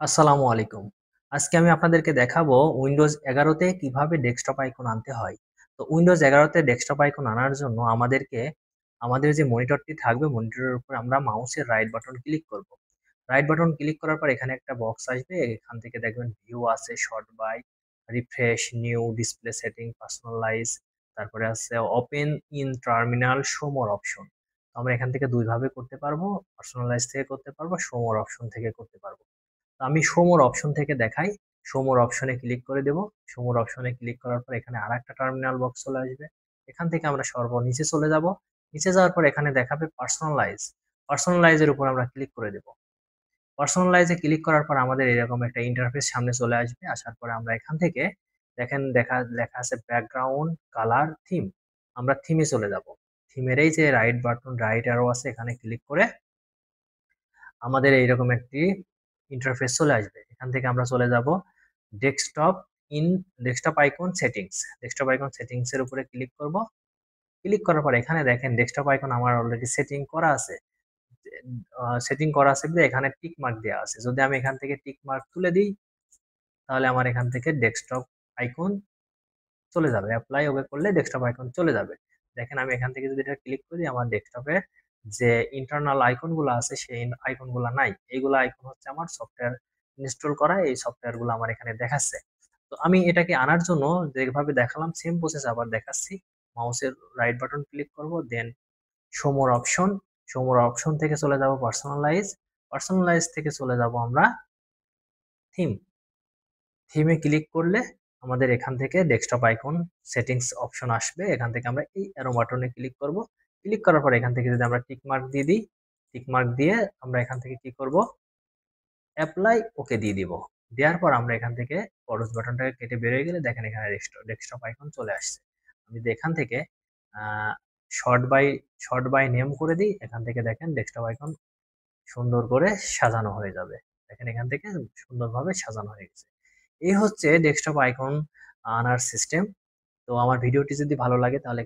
আসসালামু আলাইকুম। আজকে আমি আপনাদেরকে দেখাবো Windows 11 তে কিভাবে ডেস্কটপ আইকন আনতে হয়। তো Windows 11 তে ডেস্কটপ আইকন আনার জন্য আমাদের যে মনিটরটি থাকবে, মনিটরের উপর আমরা মাউসের রাইট বাটন ক্লিক করব। রাইট বাটন ক্লিক করার পর এখানে একটা বক্স আসবে। এখান থেকে দেখবেন ভিউ আছে, short by, refresh, new, display setting, personalize, তারপরে আছে open in terminal, show more option. আমরা এখান থেকে ২ ভাবে করতে পারবো। পার্সোনালাইজ থেকে করতে পারবো, শো মোর অপশন থেকে করতে পারবো। তো আমি শো মোর অপশন থেকে দেখাই। শো মোর অপশনে ক্লিক করে দেব। শো মোর অপশনে ক্লিক করার পর এখানে আরেকটা টার্মিনাল বক্স চলে আসবে। এখান থেকে আমরা সর্বনিচে চলে যাব। নিচে যাওয়ার পর এখানে দেখাবে পার্সোনালাইজ। পার্সোনালাইজ এর উপর আমরা ক্লিক করে দেব। পার্সোনালাইজ এ ক্লিক করার পর আমাদের এরকম একটা ইন্টারফেস সামনে চলে আসবে। আসার পরে আমরা এখান থেকে দেখেন লেখা আছে ব্যাকগ্রাউন্ড কালার থিম। আমরা থিমে চলে যাব। থিমের এই যে রাইট বাটন, রাইট অ্যারো আছে, এখানে ক্লিক করে আমাদের এইরকম একটি ইন্টারফেস চলে আসবে। এখান থেকে আমরা চলে যাব desktop in desktop icon settings. Desktop icon settings এর উপরে ক্লিক করব। ক্লিক করার পর এখানে দেখেন ডেস্কটপ আইকন আমার অলরেডি সেটিং করা আছে। সেটিং করা আছে বলে এখানে টিক মার্ক দেওয়া আছে। যদি আমি এখান থেকে টিক মার্ক তুলে দিই, তাহলে আমার এখান থেকে ডেস্কটপ আইকন চলে যাবে। এপ্লাই ওকে করলে ডেস্কটপ আইকন চলে যাবে। দেখেন আমি এখান থেকে যদি এটা ক্লিক করি, আমার ডেস্কটপে যে ইন্টারনাল আইকন গুলো আছে সেই আইকন গুলা নাই। এইগুলা আইকন হচ্ছে আমার সফটওয়্যার ইনস্টল করা, এই সফটওয়্যার গুলো আমার এখানে দেখাচ্ছে। তো আমি এটাকে আনার জন্য যেভাবে দেখালাম সেম প্রসেস আবার দেখাচ্ছি। মাউসের রাইট বাটন ক্লিক করব, then show more option. Show more option থেকে চলে যাব পার্সোনালাইজ। পার্সোনালাইজ থেকে চলে যাব আমরা থিম। থিমে ক্লিক করলে আমাদের এখান থেকে ডেস্কটপ আইকন সেটিংস অপশন আসবে। এখান থেকে আমরা এই অ্যারো বাটনে ক্লিক করব। ক্লিক করার পর এখান থেকে যদি আমরা টিক মার্ক দিয়ে দিই, টিক মার্ক দিয়ে আমরা এখান থেকে কি করব, অ্যাপ্লাই ওকে দিয়ে দিব। দেওয়ার পর আমরা এখান থেকে ক্রস বাটনটাকে কেটে বের হয়ে গেলে দেখেন এখানে ডেস্কটপ আইকন চলে আসছে। আমি যদি এখান থেকে আহ শর্ট বাই নেম করে দিই, এখান থেকে দেখেন ডেস্কটপ আইকন সুন্দর করে সাজানো হয়ে যাবে। দেখেন এখান থেকে সুন্দরভাবে সাজানো হয়ে গেছে। এই হচ্ছে ডেস্কটপ আইকন আনার সিস্টেম। তো আমার ভিডিওটি যদি ভালো লাগে তাহলে